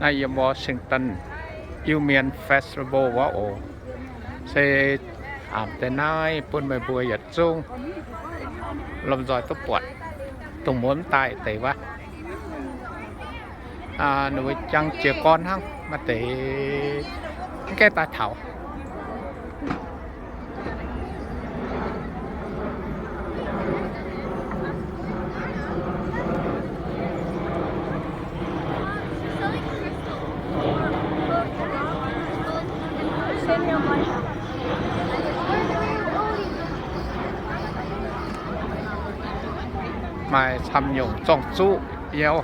ในวอชิงตันยูเมียนเฟสติวัลว่าโอเซอาบแต่น้อยปุ่นใบบัวหยัดจุงลมจอยตบปวดตรงม้วนตายเตะวะหนูจังเจียก้อนหั่งมาเตะแก้ตาเถามาทำหยงจงจู้เยี่ยว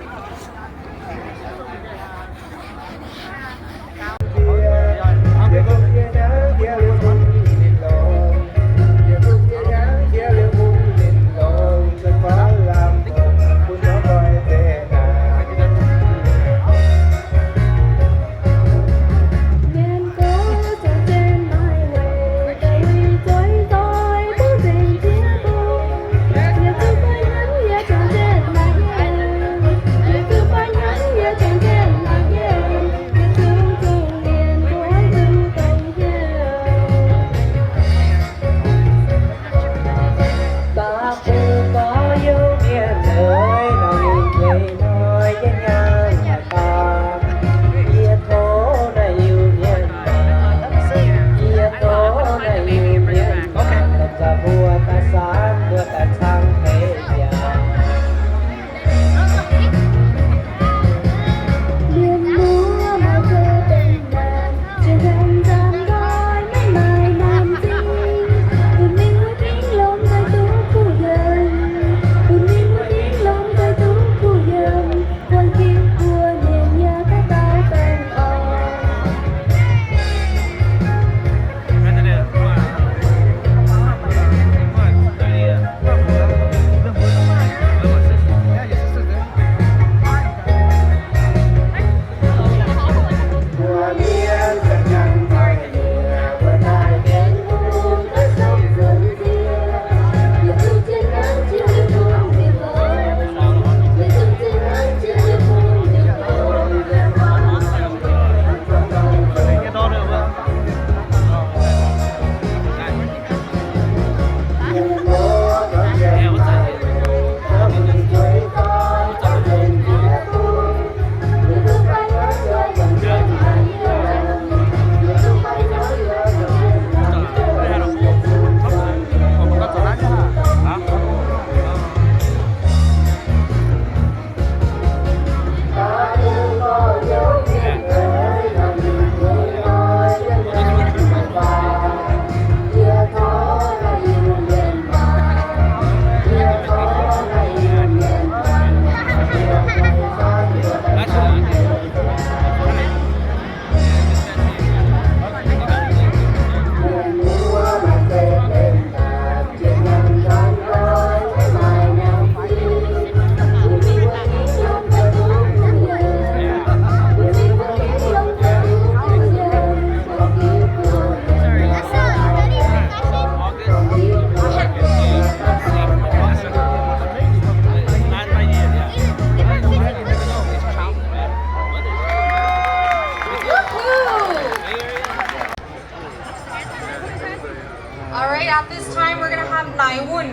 At this time, we're going to have Nai Woon.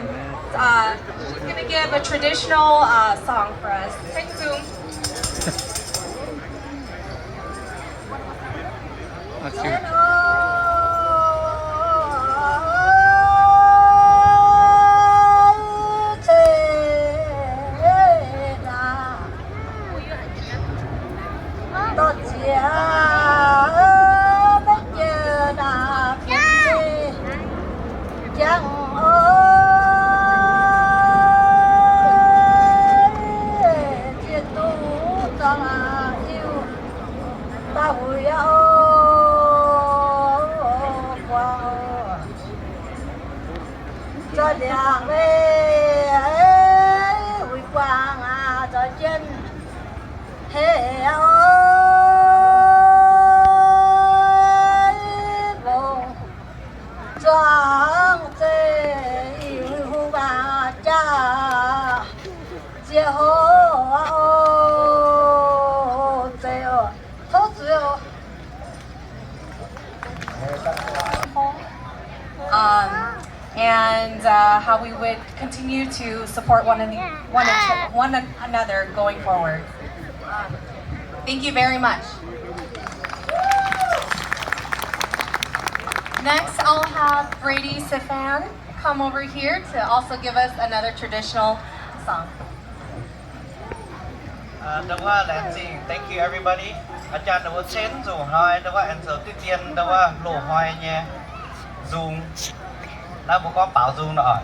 She's going to give a traditional song for us. Thank you. Cho đèn về huy quang cho chân thế ơi vùng choáng tê hu bà cha chia hô tê how we would continue to support one another going forward. Thank you very much. Next, I'll have Brady Sifan come over here to also give us another traditional song. Đó là dancing. Thank you everybody. Acha đó sen dù hỏi đó answer tự nhiên đó lộ hỏi nhé. Dùng đã bố có bảo dùng rồi.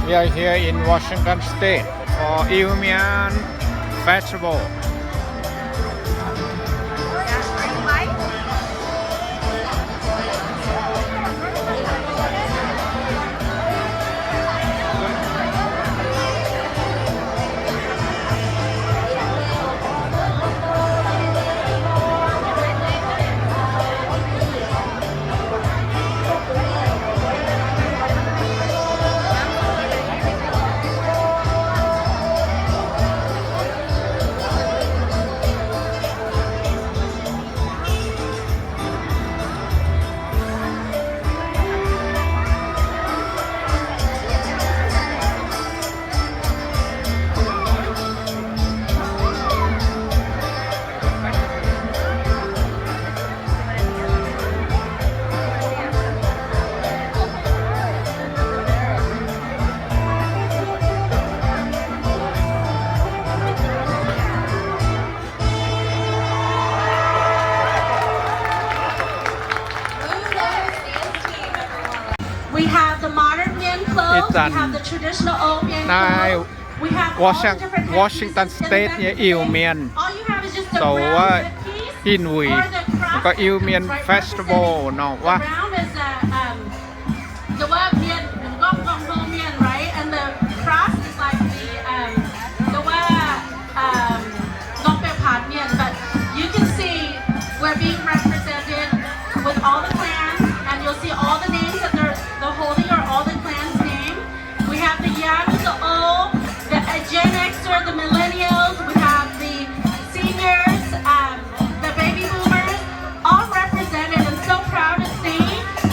We are here in Washington State for Ilmian Festival. สัน We have the traditional opium นาย We have all the different Washington pieces in State the เนี่ยอิวเมียน All you have is just the โซ round ว่า piece อินวุย or the แล้วก็ cross อิวเมียน piece, right? เฟสติวัล Representing เนาะว่า The round is the word mian, the gong gong gong mian, right? And the cross is like the word gong pe pan mian. But you can see we're being represented with all the clans, and you'll see all the names that they're holding are all the clans' name. We have the young, the old, the Gen Xer, the millennials. We have the seniors, the baby boomers, all represented. I'm so proud to see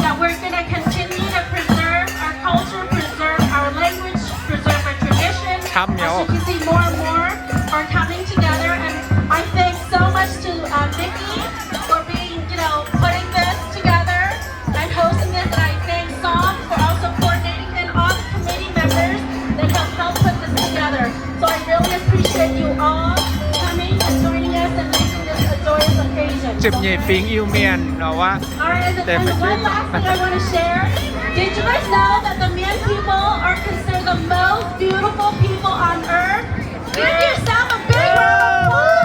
that we're going to continue to preserve our culture, preserve our language, preserve our tradition. As you can see, more and more are coming together, and I thank so much to Vicky for being, putting this together and hosting this, and I thank Som for also coordinating and all the committee members that have helped put this together. So I really appreciate you all coming and joining us and making this a joyous occasion. จิบยี่ปิงอิวเมียนเนาะว่า Alright, and one last thing I want to share. Did you guys know that the Mian people are considered the most beautiful people on earth? Give yourself a big round of applause.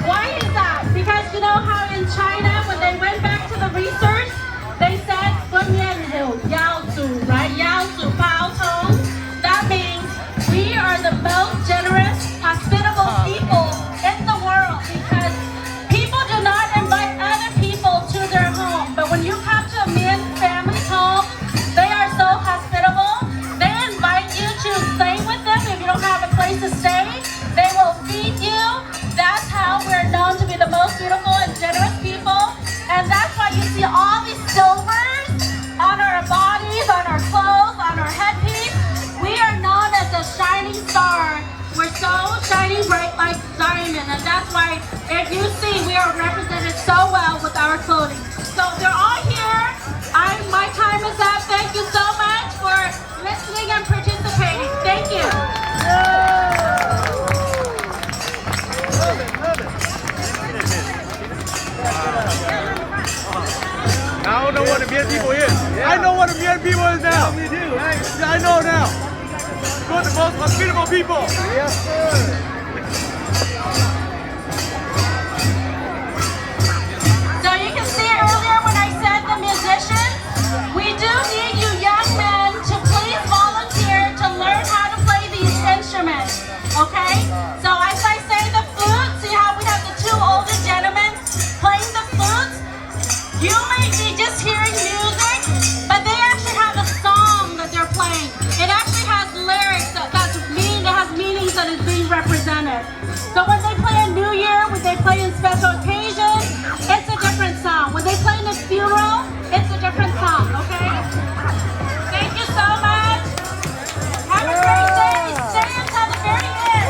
Why is that? Because you know how in China, when they went back to the research, they said, Yao Zu, right? Yao Zu Bao Tong. That means we are the most generous, hospitable people in the world because people do not invite other people to their home. But when you come to a Mian family's home, they are so hospitable. They invite you to stay with them if you don't have a place to stay. They will feed you. That's how we're known to be the most beautiful and generous people. And that's why you see all these silvers on our bodies, on our clothes, on our headpiece. We are known as the shining star. We're so shining bright like diamond, and that's why if you see we are represented so well with our clothing. So they're all here. My time is up. Thank you so much for listening and participating. Thank you. I don't know what the Mian people is. I know what the Mian people is now. Yeah, I know now. We're the most hospitable people. Yes, sir. So you can see earlier when I said the musicians, we do need you young men to please volunteer to learn how to play these instruments, okay? So as I say the flute, see how we have the two older gentlemen playing the flutes? You may be just hearing music, but they actually have a song that they're playing. It actually has lyrics that has meanings that is being represented. So when they play a New Year, when they play in special occasions, it's a different song. When they play in a funeral, it's a different song, okay? Thank you so much. Have a great day. Stay until the very end.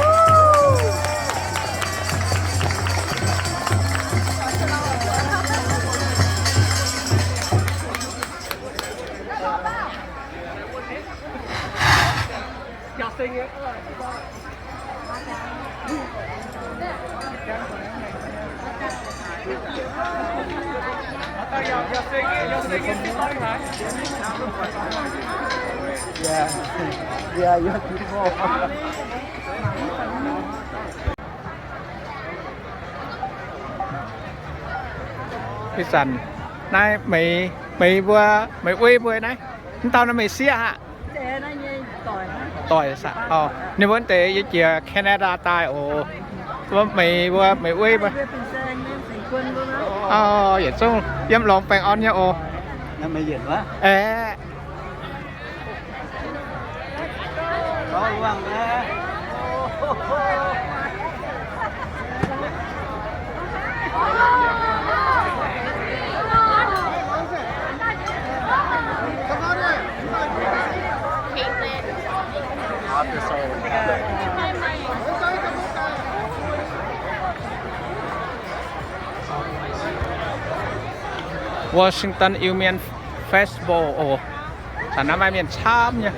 Yeah, you have people. พี่สันนายไม่บัวไม่เว้ยบัวนะตอนนั้นไม่เสียฮะ Trẻ nó như tỏi hả? ต่อยสะอ๋อในวันเตะยี่เจียแคนาดาตายโอ้ว่าไม่บัวไม่เว้ยบัว Biết tình sang nên thành quân luôn á. อ๋ออย่าส่งย้ำลองแปลงออนเนี่ยโอ Nó mới diễn quá. เอ๊ะ Có luôn á. Washington Union Festival โอ้ฉันน้ำไม่เมียนชามเนี่ย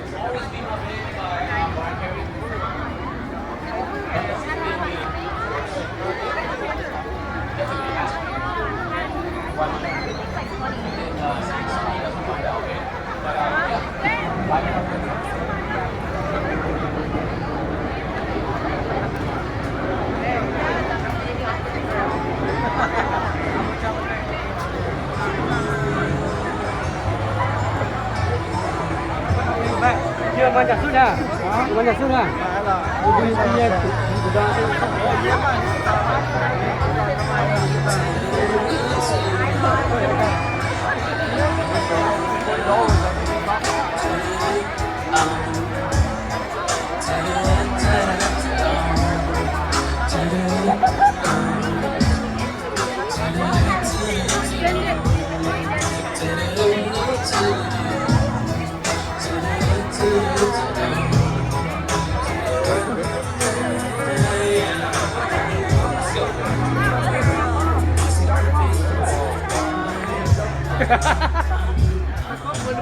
à? Bạn nhặt xương à?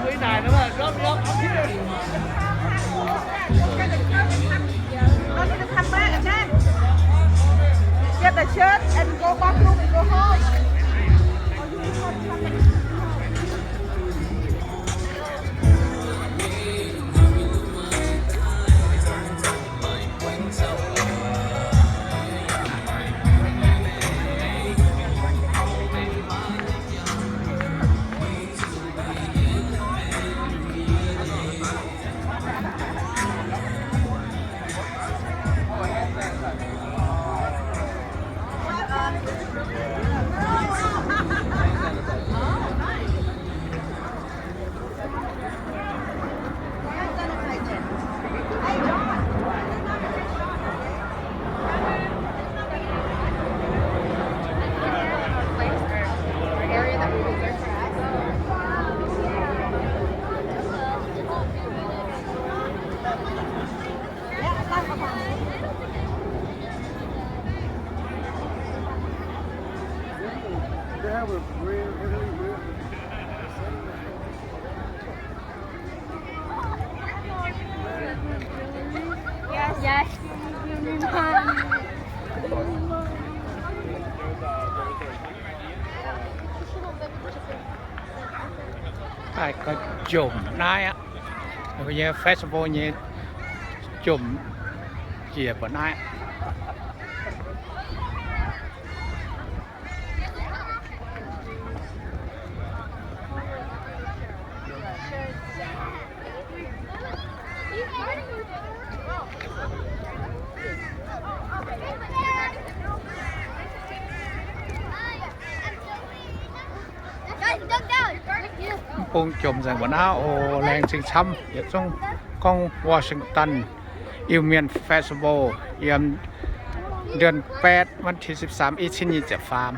Mấy này nó là rớt rớt không biết đâu. Come back again. Get the shirt and go bathroom and go home. Yes. Ai có chùm nai á, bây giờ festival như chùm chìa của nai. Pung chùm rằng quần áo ô lên sinh xăm ở trong con Washington Union Festival yếmเดือน 8 วันที่ 13 อีกที่นี่จะฟาร์ม